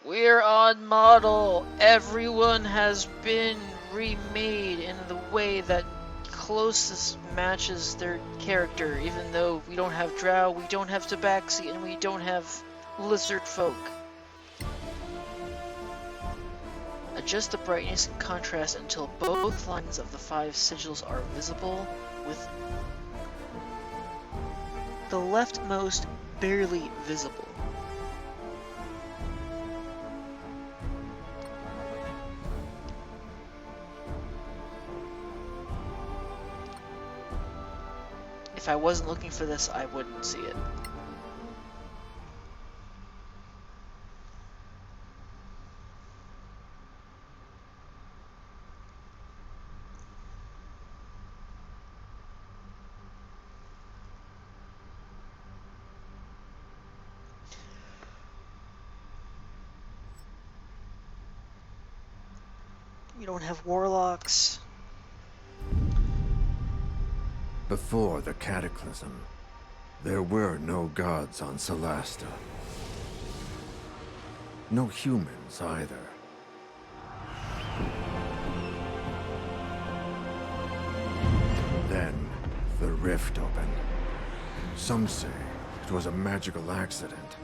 We're on model. Everyone has been remade in the way that closest matches their character, even though we don't have drow, we don't have tabaxi, and we don't have lizard folk. Adjust the brightness and contrast until both lines of the 5 sigils are visible, with the leftmost barely visible. If I wasn't looking for this, I wouldn't see it. We don't have warlocks. Before the Cataclysm, there were no gods on Solasta. No humans either. Then, the rift opened. Some say it was a magical accident,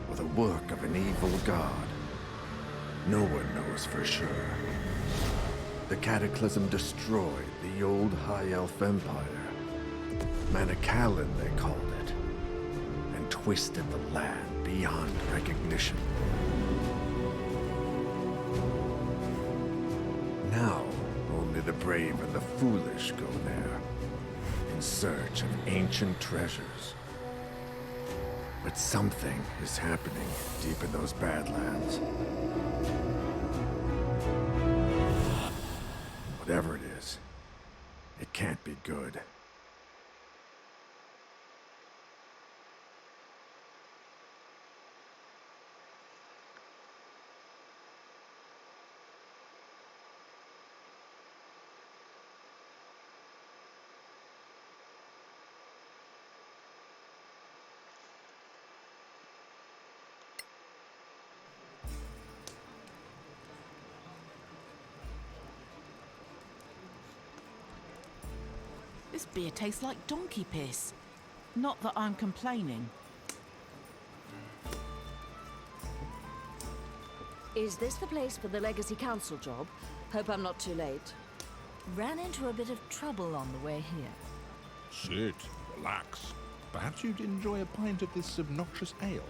or the work of an evil god. No one knows for sure. The Cataclysm destroyed the old High Elf Empire. Manicalan, they called it. And twisted the land beyond recognition. Now, only the brave and the foolish go there, in search of ancient treasures. But something is happening deep in those Badlands. Whatever it is, it can't be good. This beer tastes like donkey piss. Not that I'm complaining. Is this the place for the Legacy Council job? Hope I'm not too late. Ran into a bit of trouble on the way here. Sit, relax. Perhaps you'd enjoy a pint of this obnoxious ale.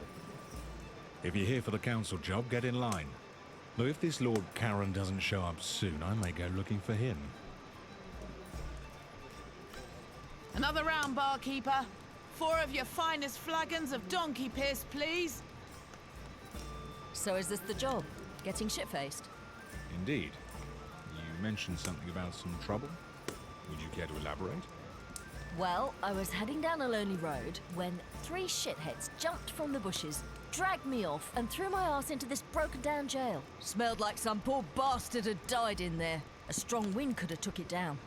If you're here for the council job, get in line. Though if this Lord Karen doesn't show up soon, I may go looking for him. Another round, barkeeper. 4 of your finest flagons of donkey piss, please. So is this the job? Getting shit-faced? Indeed. You mentioned something about some trouble. Would you care to elaborate? Well, I was heading down a lonely road when 3 shitheads jumped from the bushes, dragged me off, and threw my ass into this broken-down jail. Smelled like some poor bastard had died in there. A strong wind could have took it down.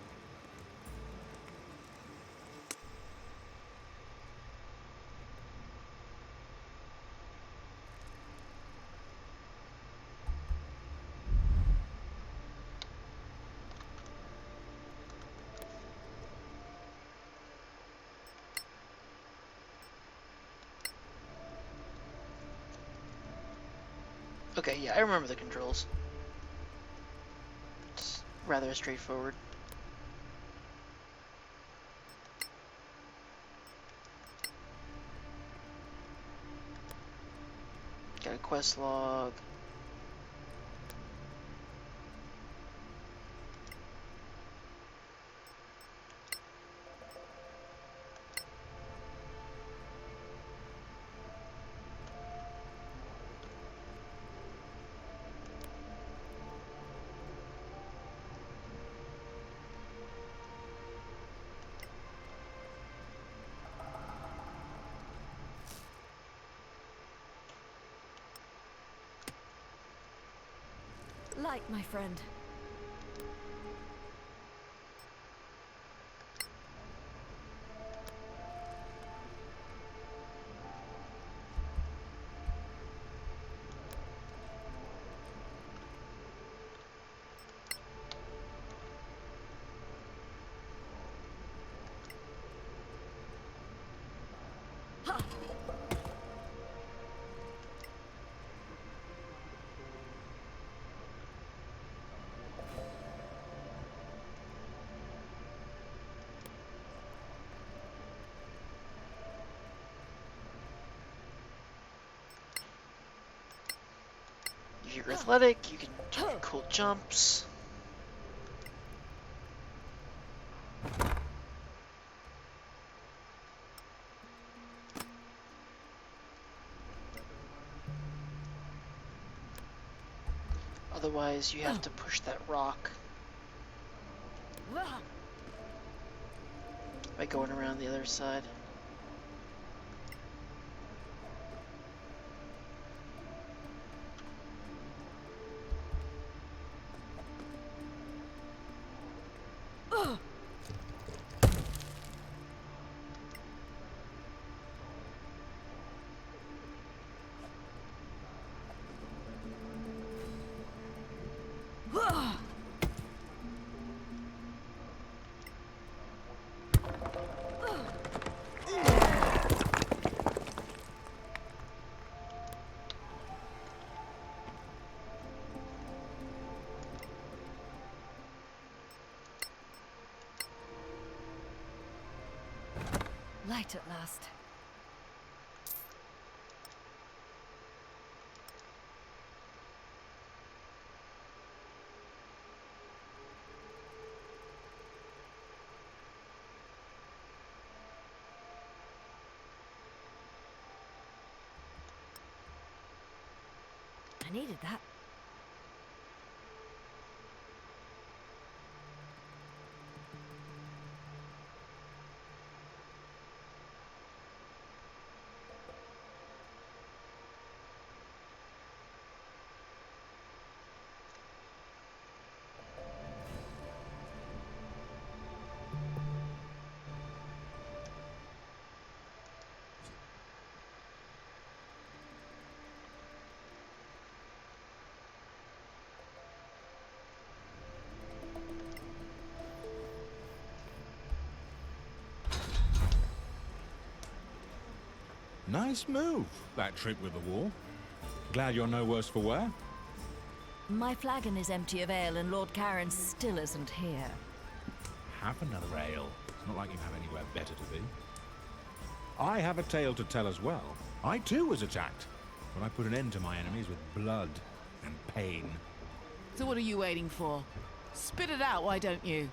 Okay, yeah, I remember the controls. It's rather straightforward. Got a quest log. Light, my friend. if you're athletic, you can do cool jumps. Otherwise, you have to push that rock by going around the other side. Light at last. I needed that. Nice move, that trick with the wall. Glad you're no worse for wear? My flagon is empty of ale and Lord Karen still isn't here. Have another ale. It's not like you have anywhere better to be. I have a tale to tell as well. I too was attacked, but I put an end to my enemies with blood and pain. So what are you waiting for? Spit it out, why don't you?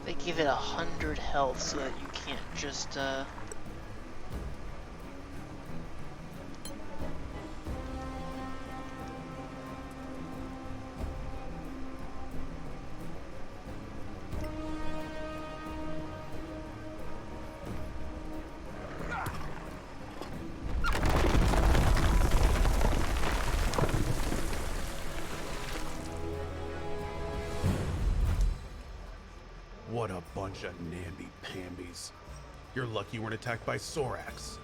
They give it 100 health so that you can't just What a bunch of namby-pambies. You're lucky you weren't attacked by Sorax.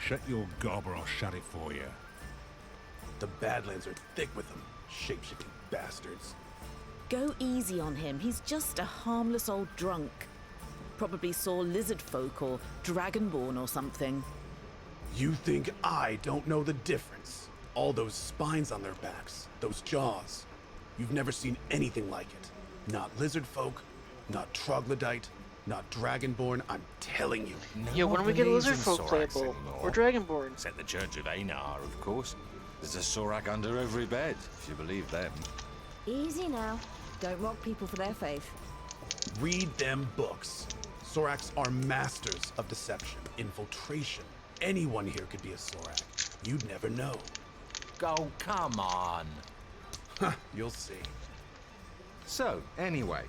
Shut your gob or I'll shut it for you. The Badlands are thick with them, shape-shifting bastards. Go easy on him. He's just a harmless old drunk. Probably saw lizard folk or dragonborn or something. You think I don't know the difference? All those spines on their backs, those jaws. You've never seen anything like it. Not lizard folk, not troglodyte, not dragonborn, I'm telling you. Yo, when do we get a lizard folk playable? Or dragonborn? Except the Church of Einar, of course. There's a Sorak under every bed, if you believe them. Easy now. Don't mock people for their faith. Read them books. Soraks are masters of deception, infiltration. Anyone here could be a Sorak. You'd never know. Oh, come on. Huh, you'll see. So, anyway,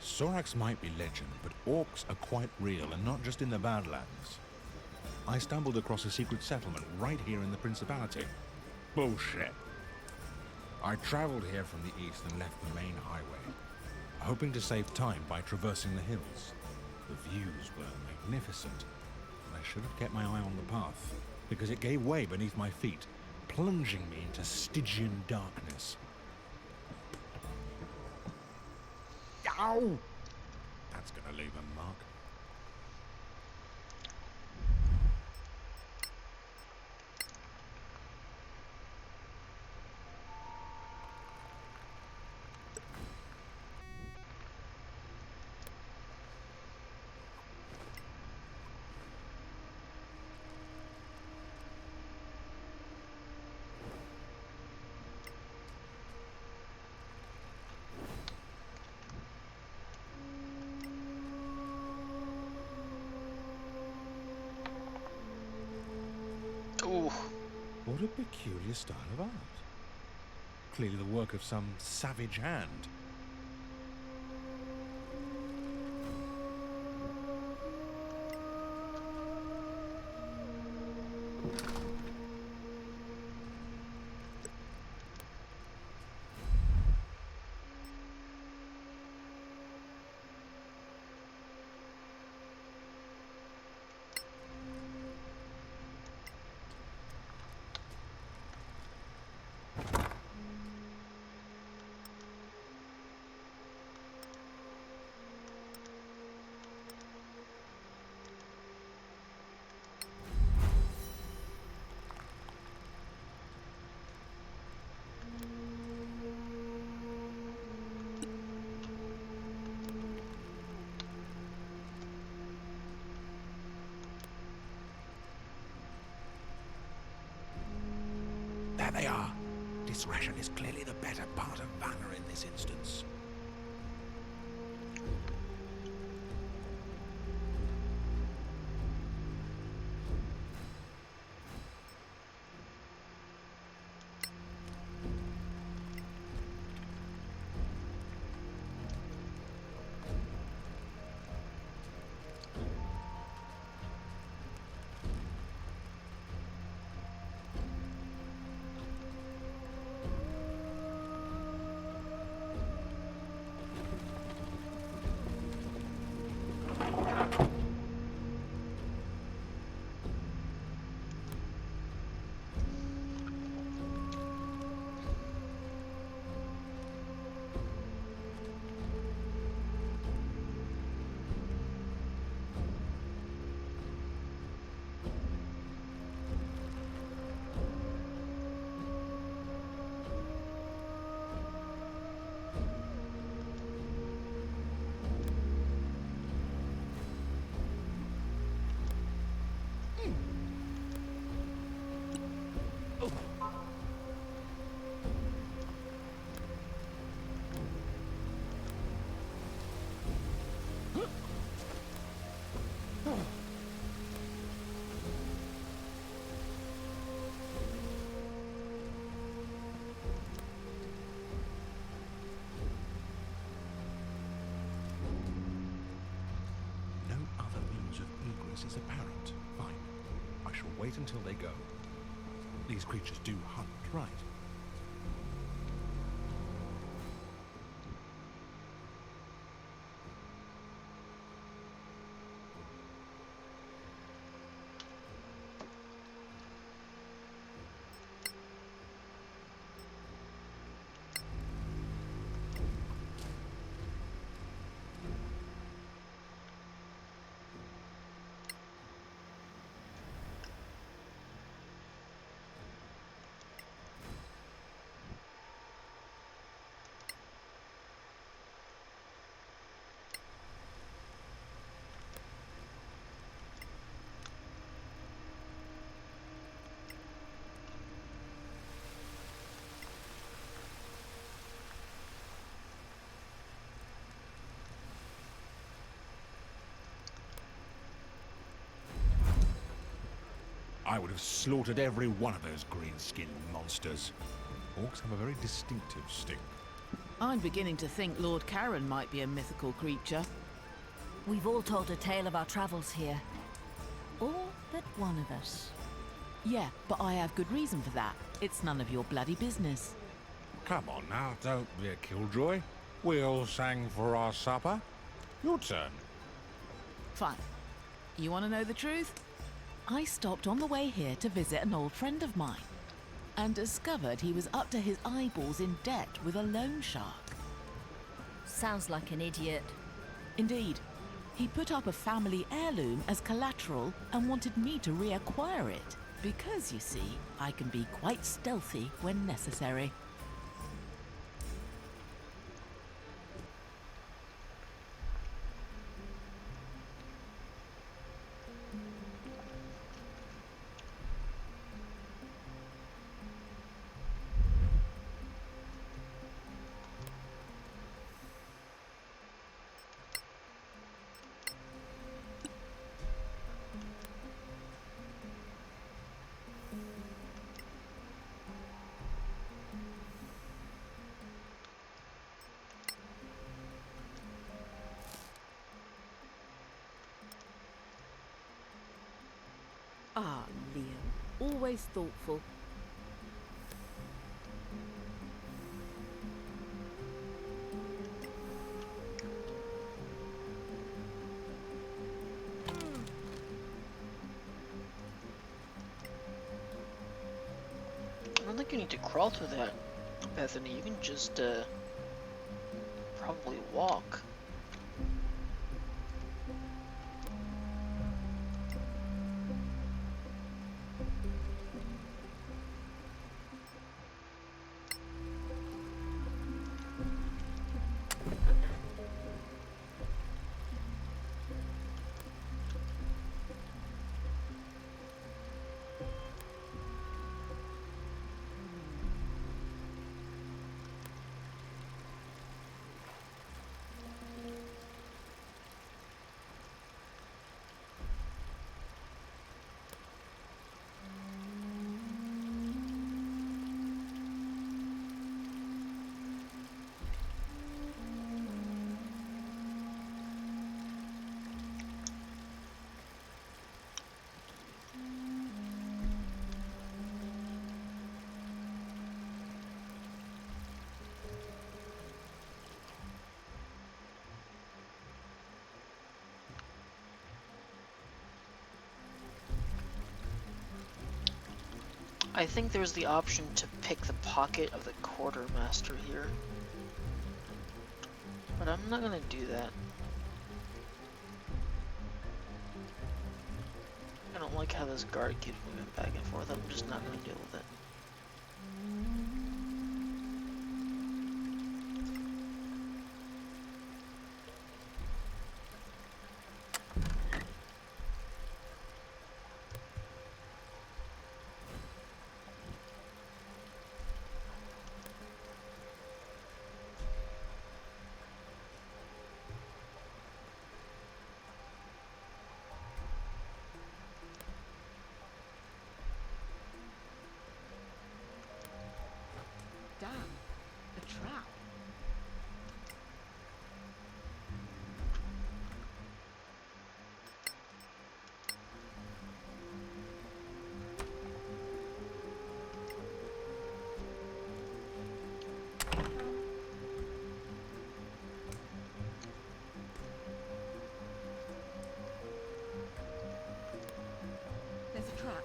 Soraks might be legend, but orcs are quite real, and not just in the Badlands. I stumbled across a secret settlement right here in the Principality. Bullshit. I traveled here from the east and left the main highway, hoping to save time by traversing the hills. The views were magnificent, but I should have kept my eye on the path, because it gave way beneath my feet, plunging me into Stygian darkness. Ow! That's gonna leave a mark. Ooh. What a peculiar style of art. Clearly the work of some savage hand. There they are. Discretion is clearly the better part of valor in this instance. Is apparent. Fine. I shall wait until they go. These creatures do hunt, right? I would have slaughtered every one of those green-skinned monsters. Orcs have a very distinctive stink. I'm beginning to think Lord Karen might be a mythical creature. We've all told a tale of our travels here. All but one of us. Yeah, but I have good reason for that. It's none of your bloody business. Come on now, don't be a killjoy. We all sang for our supper. Your turn. Fine. You want to know the truth? I stopped on the way here to visit an old friend of mine and discovered he was up to his eyeballs in debt with a loan shark. Sounds like an idiot. Indeed. He put up a family heirloom as collateral and wanted me to reacquire it. Because, you see, I can be quite stealthy when necessary. Ah, Liam. Always thoughtful. I don't think you need to crawl through that, Bethany. You can just, probably walk. I think there's the option to pick the pocket of the quartermaster here. But I'm not gonna do that. I don't like how this guard keeps moving back and forth. I'm just not gonna deal with it. Damn, a trap. There's a trap.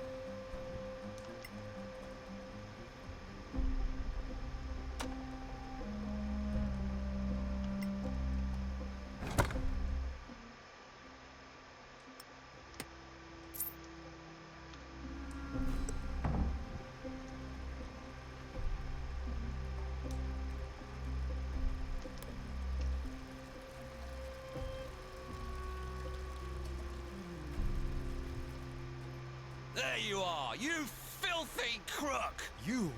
There you are, you filthy crook! You?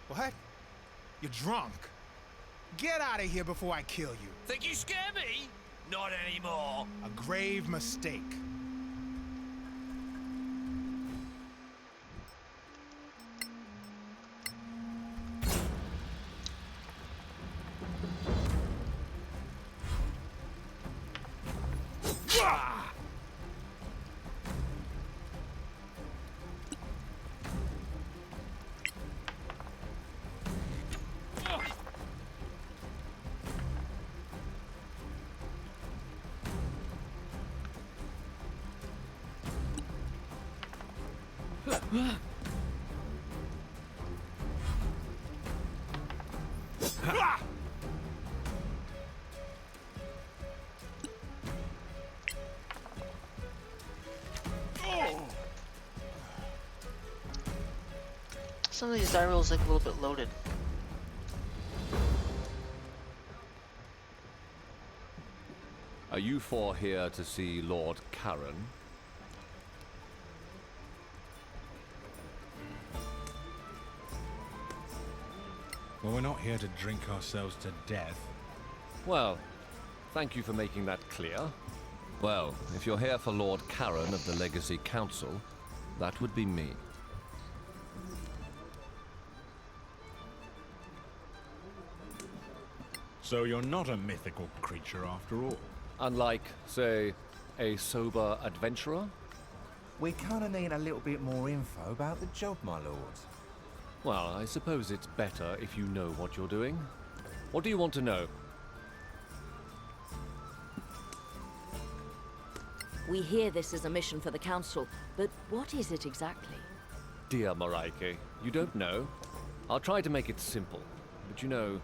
What? You're drunk. Get out of here before I kill you. Think you scare me? Not anymore. A grave mistake. Some of these die rolls like a little bit loaded. Are you four here to see Lord Karen? Well, we're not here to drink ourselves to death. Well, thank you for making that clear. Well, if you're here for Lord Karen of the Legacy Council, that would be me. So you're not a mythical creature after all. Unlike, say, a sober adventurer? We kind of need a little bit more info about the job, my lord. Well, I suppose it's better if you know what you're doing. What do you want to know? We hear this is a mission for the Council, but what is it exactly? Dear Moraike, you don't know? I'll try to make it simple. But you know,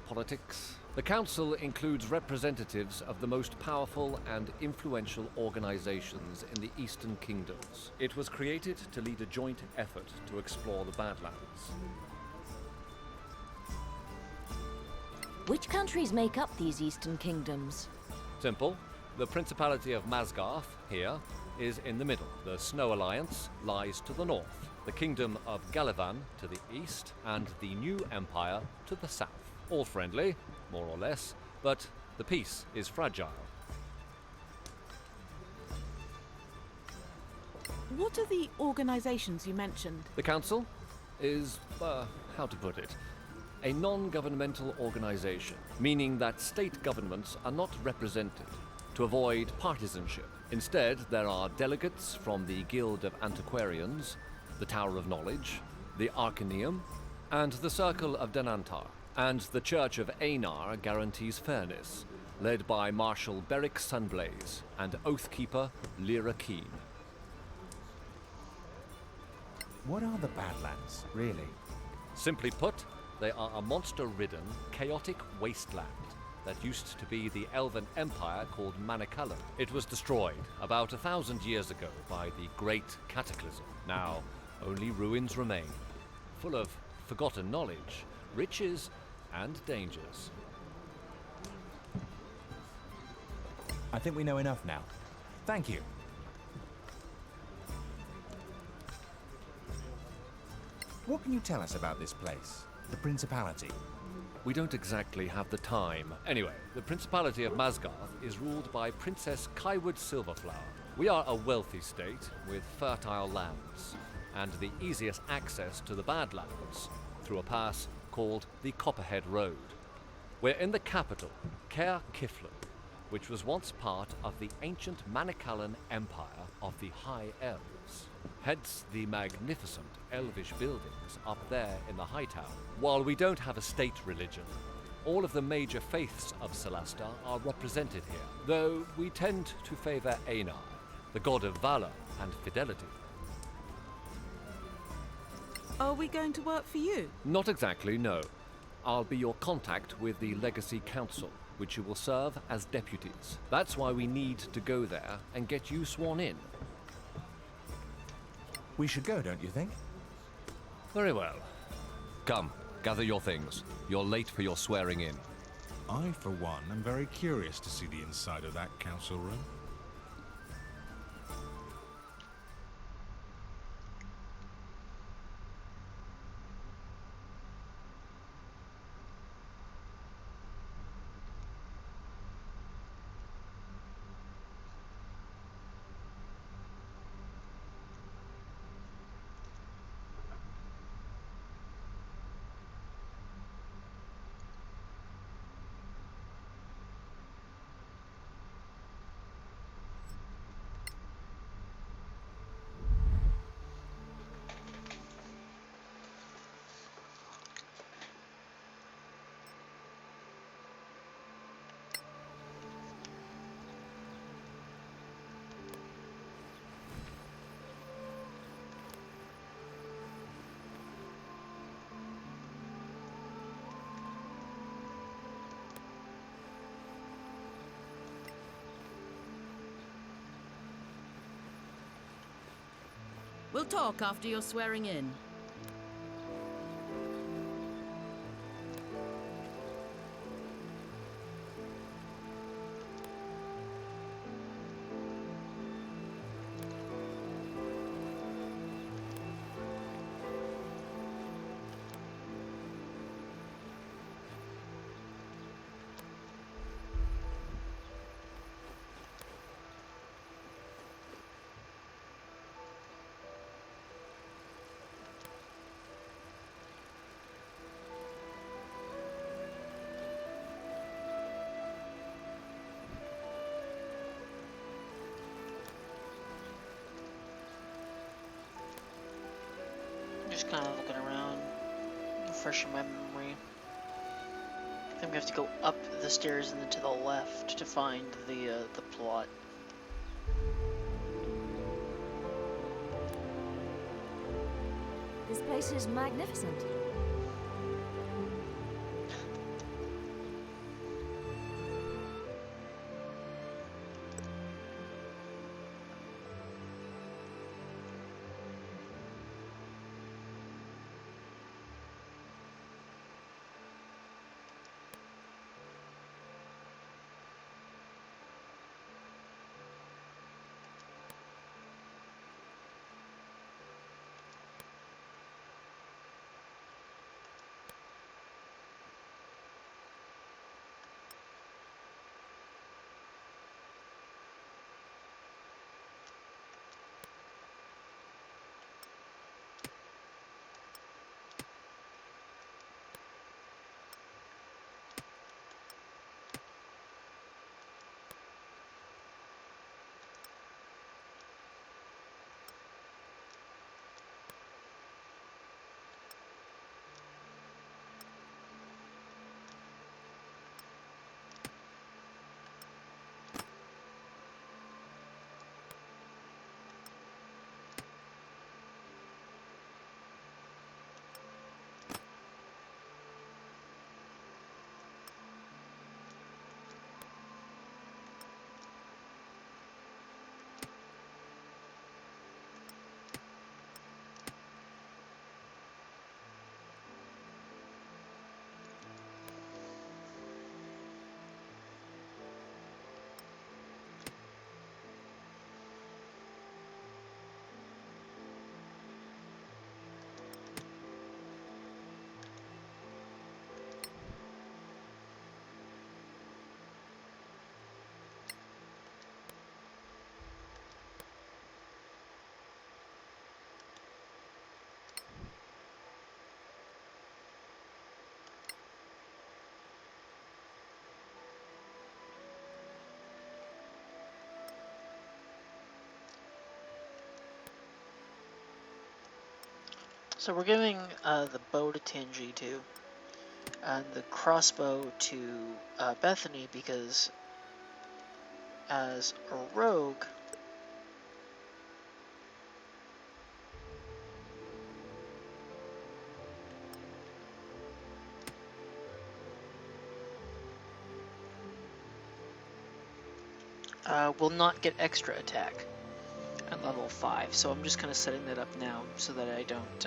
politics? The Council includes representatives of the most powerful and influential organizations in the Eastern Kingdoms. It was created to lead a joint effort to explore the Badlands. Which countries make up these Eastern Kingdoms? Simple. The Principality of Masgarth, here, is in the middle. The Snow Alliance lies to the north. The Kingdom of Galavan to the east, and the New Empire to the south. All friendly, more or less, but the peace is fragile. What are the organizations you mentioned? The Council is, how to put it, a non-governmental organization, meaning that state governments are not represented to avoid partisanship. Instead, there are delegates from the Guild of Antiquarians, the Tower of Knowledge, the Arcaneum, and the Circle of Denantar. And the Church of Einar guarantees fairness, led by Marshal Beric Sunblaze and Oathkeeper Lyra Keen. What are the Badlands, really? Simply put, they are a monster-ridden, chaotic wasteland that used to be the elven empire called Manicalan. It was destroyed about 1,000 years ago by the Great Cataclysm. Now, only ruins remain, full of forgotten knowledge, riches, and dangers. I think we know enough now. Thank you. What can you tell us about this place? The Principality? We don't exactly have the time. Anyway, the Principality of Masgarth is ruled by Princess Kaiwood Silverflower. We are a wealthy state with fertile lands, and the easiest access to the Badlands through a pass called the Copperhead Road. We're in the capital, Caer Kiflin, which was once part of the ancient Manicalan Empire of the High Elves. Hence the magnificent elvish buildings up there in the High Tower. While we don't have a state religion, all of the major faiths of Solasta are represented here, though we tend to favor Einar, the god of valor and fidelity. Are we going to work for you? Not exactly, no. I'll be your contact with the Legacy Council, which you will serve as deputies. That's why we need to go there and get you sworn in. We should go, don't you think? Very well. Come, gather your things. You're late for your swearing in. I, for one, am very curious to see the inside of that council room. We'll talk after your swearing in. Just kind of looking around, refreshing my memory. I think we have to go up the stairs and then to the left to find the plot. This place is magnificent. So we're giving the bow to Tenji and the crossbow to Bethany because as a rogue, will not get extra attack at level 5. So I'm just kind of setting that up now so that I don't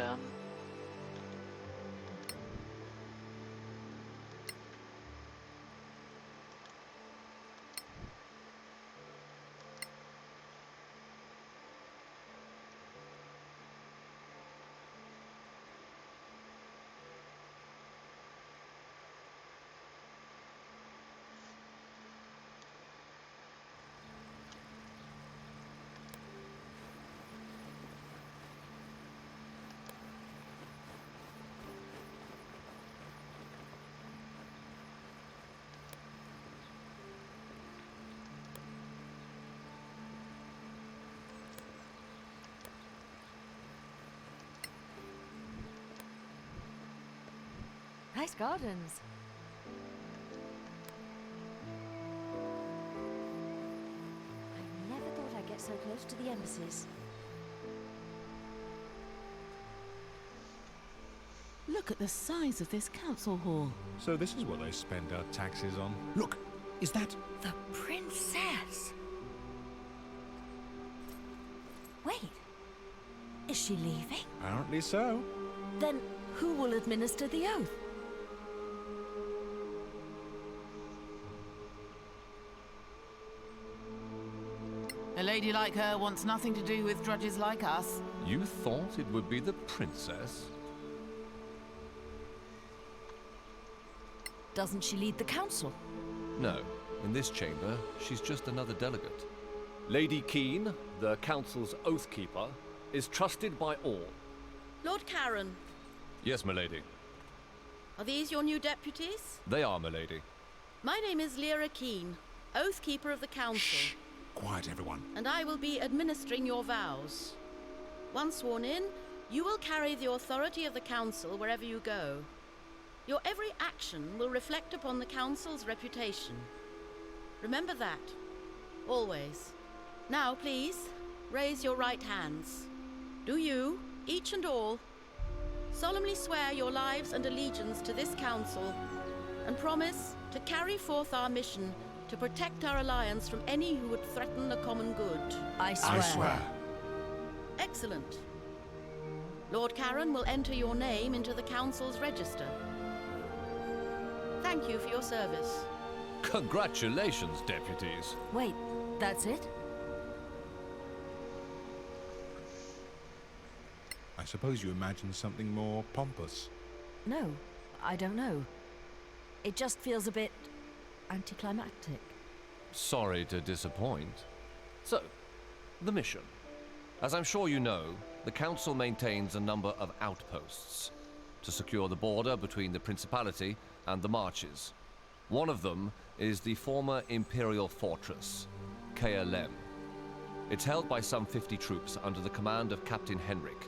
Nice gardens. I never thought I'd get so close to the embassies. Look at the size of this council hall. So this is what they spend our taxes on. Look, is that... The princess! Wait, Is she leaving? Apparently so. Then who will administer the oath? A lady like her wants nothing to do with drudges like us. You thought it would be the princess? Doesn't she lead the council? No. In this chamber, she's just another delegate. Lady Keene, the council's oath keeper, is trusted by all. Lord Karen, Yes, milady. are these your new deputies? They are, milady. My name is Lyra Keene, Oath Keeper of the Council, Shh! Quiet, everyone. and I will be administering your vows. Once sworn in, you will carry the authority of the Council wherever you go. Your every action will reflect upon the Council's reputation. Remember that. Always. Now, please, raise your right hands. Do you, each and all, solemnly swear your lives and allegiance to this council, and promise to carry forth our mission to protect our alliance from any who would threaten the common good? I swear. I swear. Excellent. Lord Karen will enter your name into the council's register. Thank you for your service. Congratulations, deputies. Wait, that's it? I suppose you imagined something more pompous. No, I don't know. It just feels a bit anticlimactic. Sorry to disappoint. So, the mission. As I'm sure you know, the Council maintains a number of outposts to secure the border between the Principality and the Marches. One of them is the former Imperial Fortress, KLM. It's held by some 50 troops under the command of Captain Henrik.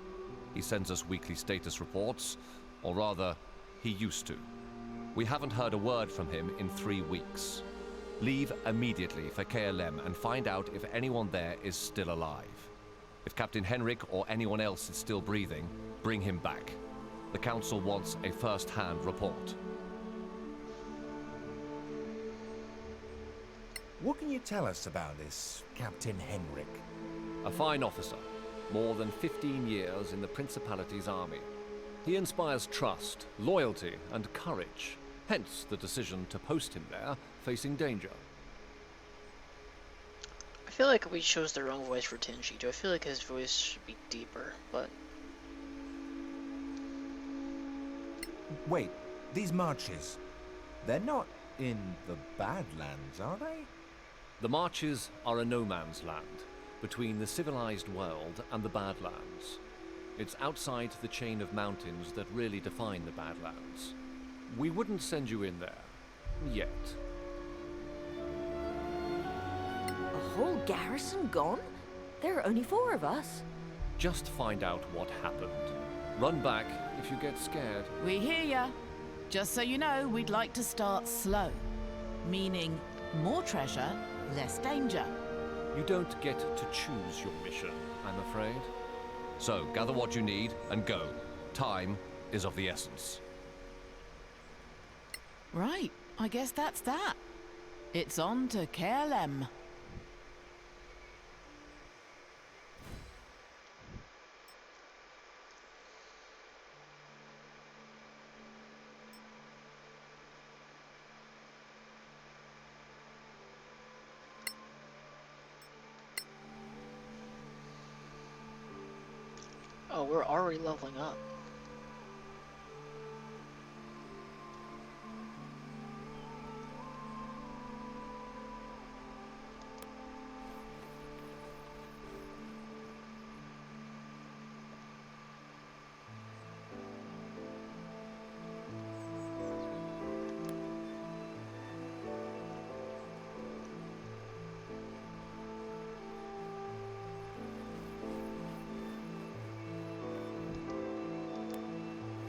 He sends us weekly status reports, or rather, he used to. We haven't heard a word from him in 3 weeks. Leave immediately for KLM and find out if anyone there is still alive. If Captain Henrik or anyone else is still breathing, bring him back. The Council wants a first-hand report. What can you tell us about this Captain Henrik? A fine officer, more than 15 years in the Principality's army. He inspires trust, loyalty, and courage, hence the decision to post him there, facing danger. I feel like we chose the wrong voice for Tenjito. I feel like his voice should be deeper, but Wait, these marches, they're not in the Badlands, are they? The Marches are a no man's land, between the civilized world and the Badlands. It's outside the chain of mountains that really define the Badlands. We wouldn't send you in there. Yet. A whole garrison gone? There are only 4 of us. Just find out what happened. Run back if you get scared. We hear ya. Just so you know, we'd like to start slow. Meaning, more treasure, less danger. You don't get to choose your mission, I'm afraid. So, gather what you need and go. Time is of the essence. Right, I guess that's that. It's on to KLM. oh, we're already leveling up.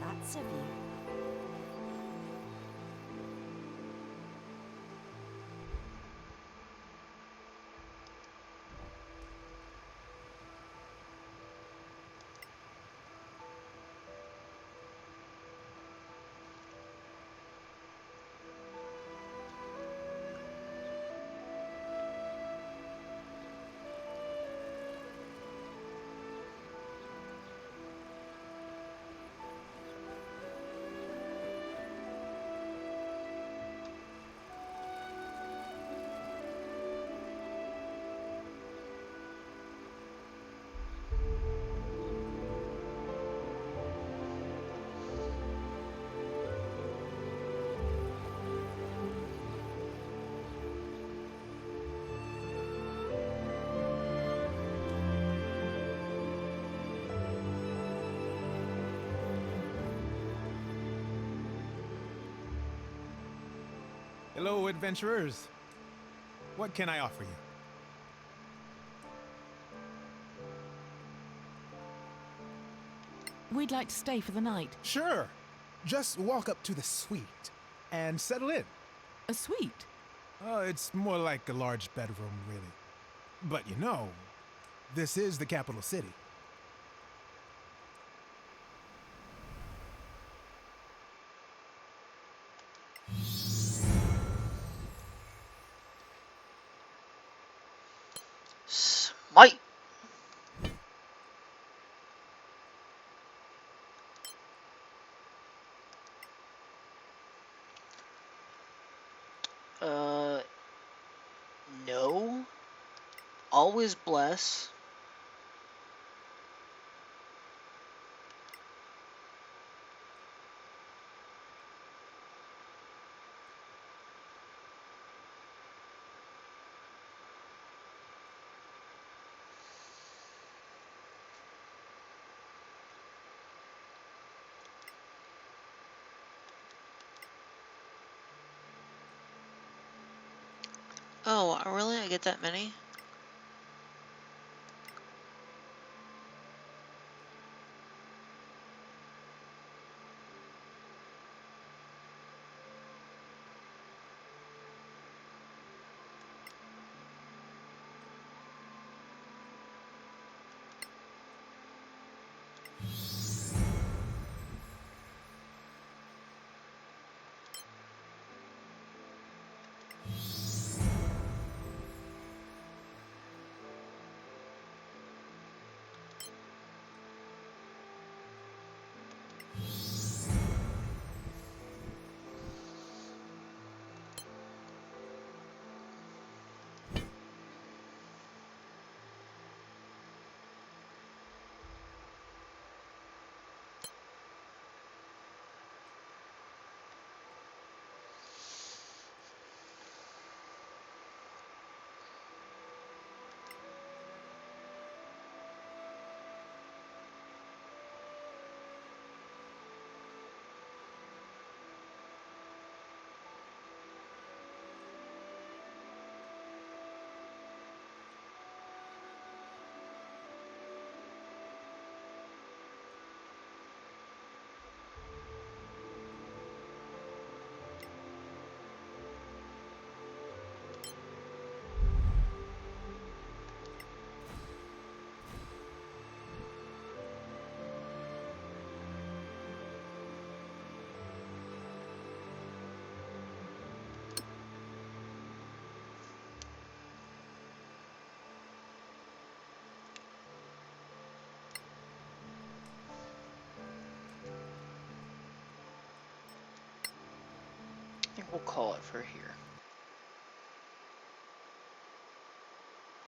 That's a view. Hello, adventurers. What can I offer you? We'd like to stay for the night. Sure. Just walk up to the suite and settle in. A suite? Oh, it's more like a large bedroom, really. But you know, this is the capital city. Smite! No. Always bless. Oh, really? I get that many? I think we'll call it for here.